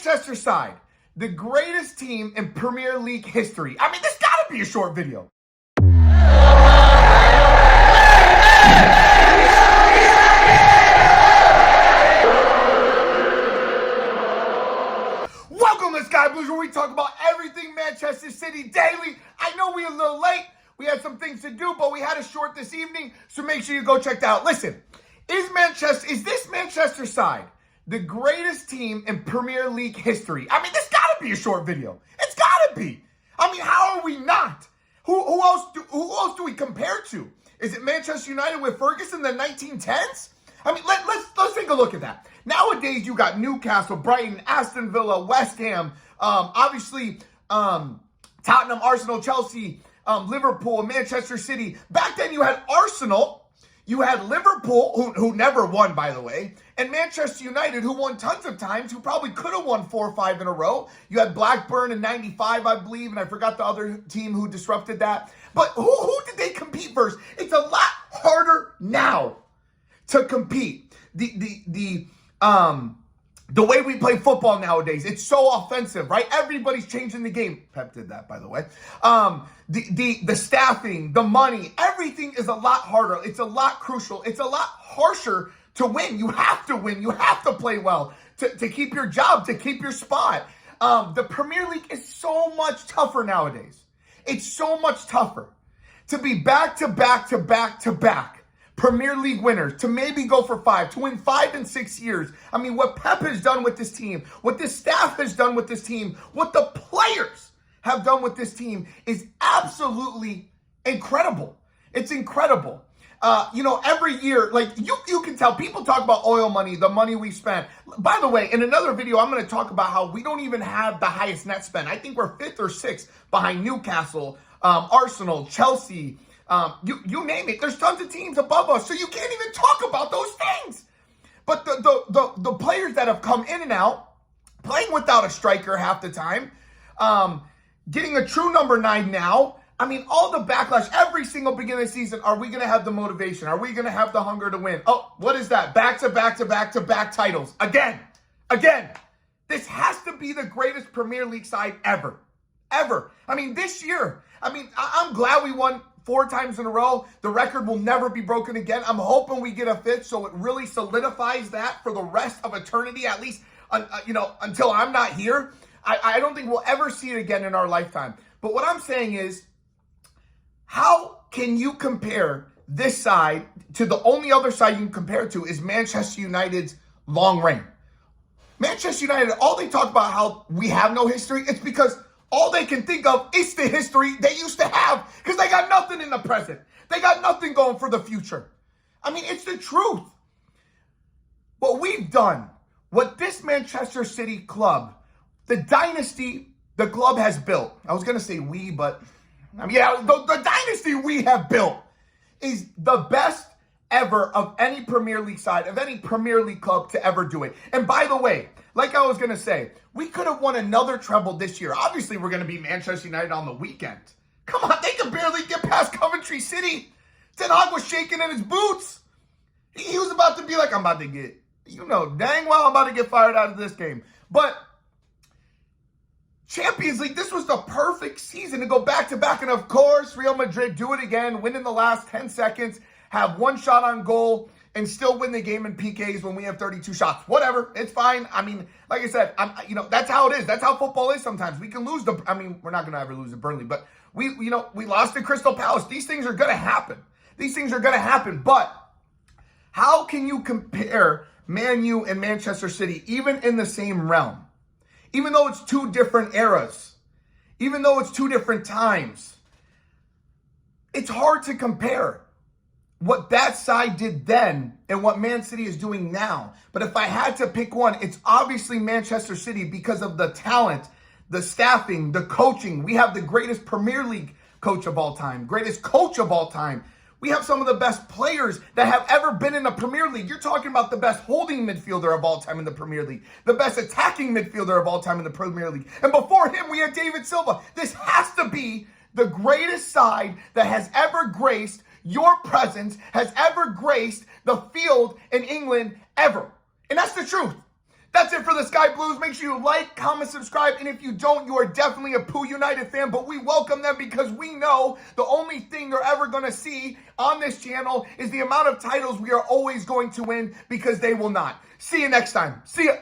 Manchester side, the greatest team in Premier League history. I mean, this gotta be a short video. Welcome to Sky Blues, where we talk about everything Manchester City daily. I know we're a little late. We had some things to do, but we had a short this evening, so make sure you go check that out. Listen, is this Manchester side the greatest team in Premier League history? I mean, this gotta be a short video. It's gotta be. I mean, how are we not? Who else do we compare to? Is it Manchester United with Ferguson in the 1910s? I mean, let's take a look at that. Nowadays, you got Newcastle, Brighton, Aston Villa, West Ham, obviously Tottenham, Arsenal, Chelsea, Liverpool, Manchester City. Back then, you had Arsenal. You had Liverpool, who never won, by the way, and Manchester United, who won tons of times, who probably could have won 4 or 5 in a row. You had Blackburn in 95, I believe, and I forgot the other team who disrupted that. But who did they compete versus? It's a lot harder now to compete. The way we play football nowadays, it's so offensive, right? Everybody's changing the game. Pep did that, by the way. The staffing, the money, everything is a lot harder. It's a lot crucial. It's a lot harsher to win. You have to win. You have to play well to keep your job, to keep your spot. The Premier League is so much tougher nowadays. It's so much tougher to be back to back to back to back Premier League winners, to maybe go for 5, to win 5 in 6 years. I mean, what Pep has done with this team, what this staff has done with this team, what the players have done with this team is absolutely incredible. It's incredible. Every year, like you can tell, people talk about oil money, the money we spent. By the way, in another video, I'm going to talk about how we don't even have the highest net spend. I think we're 5th or 6th behind Newcastle, Arsenal, Chelsea. You name it. There's tons of teams above us, so you can't even talk about those things. But the players that have come in and out, playing without a striker half the time, getting a true number 9 now. I mean, all the backlash, every single beginning of the season, are we going to have the motivation? Are we going to have the hunger to win? Oh, what is that? Back to back to back to back titles. Again. This has to be the greatest Premier League side ever. I mean, this year, I'm glad we won 4 times in a row. The record will never be broken again. I'm hoping we get a 5th, so it really solidifies that for the rest of eternity, at least, until I'm not here. I don't think we'll ever see it again in our lifetime. But what I'm saying is, how can you compare this side to the only other side you can compare to is Manchester United's long reign? Manchester United, all they talk about how we have no history, it's because all they can think of is the history they used to have, because they got nothing in the present. They got nothing going for the future. I mean, it's the truth. What we've done, what this Manchester City club, the dynasty the club has built, I was going to say we, but the dynasty we have built is the best ever of any Premier League side, of any Premier League club to ever do it. And by the way, like I was going to say, we could have won another treble this year. Obviously, we're going to beat Manchester United on the weekend. Come on, they could barely get past Coventry City. Ten Hag was shaking in his boots. He was about to be like, I'm about to get, dang well I'm about to get fired out of this game. But Champions League, this was the perfect season to go back-to-back. And of course, Real Madrid do it again, win in the last 10 seconds, have 1 shot on goal, and still win the game in PKs when we have 32 shots. Whatever, it's fine. I mean, like I said, that's how it is. That's how football is sometimes. We can lose we're not going to ever lose to Burnley, but we lost to Crystal Palace. These things are going to happen. But how can you compare Man U and Manchester City, even in the same realm? Even though it's 2 different eras, even though it's 2 different times, it's hard to compare what that side did then and what Man City is doing now. But if I had to pick one, it's obviously Manchester City because of the talent, the staffing, the coaching. We have the greatest Premier League coach of all time, greatest coach of all time. We have some of the best players that have ever been in the Premier League. You're talking about the best holding midfielder of all time in the Premier League, the best attacking midfielder of all time in the Premier League. And before him, we had David Silva. This has to be the greatest side that has ever graced your presence, has ever graced the field in England ever. And that's the truth. That's it for the Sky Blues. Make sure you like, comment, subscribe, and if you don't, you are definitely a Pooh United fan, but we welcome them because we know the only thing they're ever going to see on this channel is the amount of titles we are always going to win, because they will not. See you next time. See ya.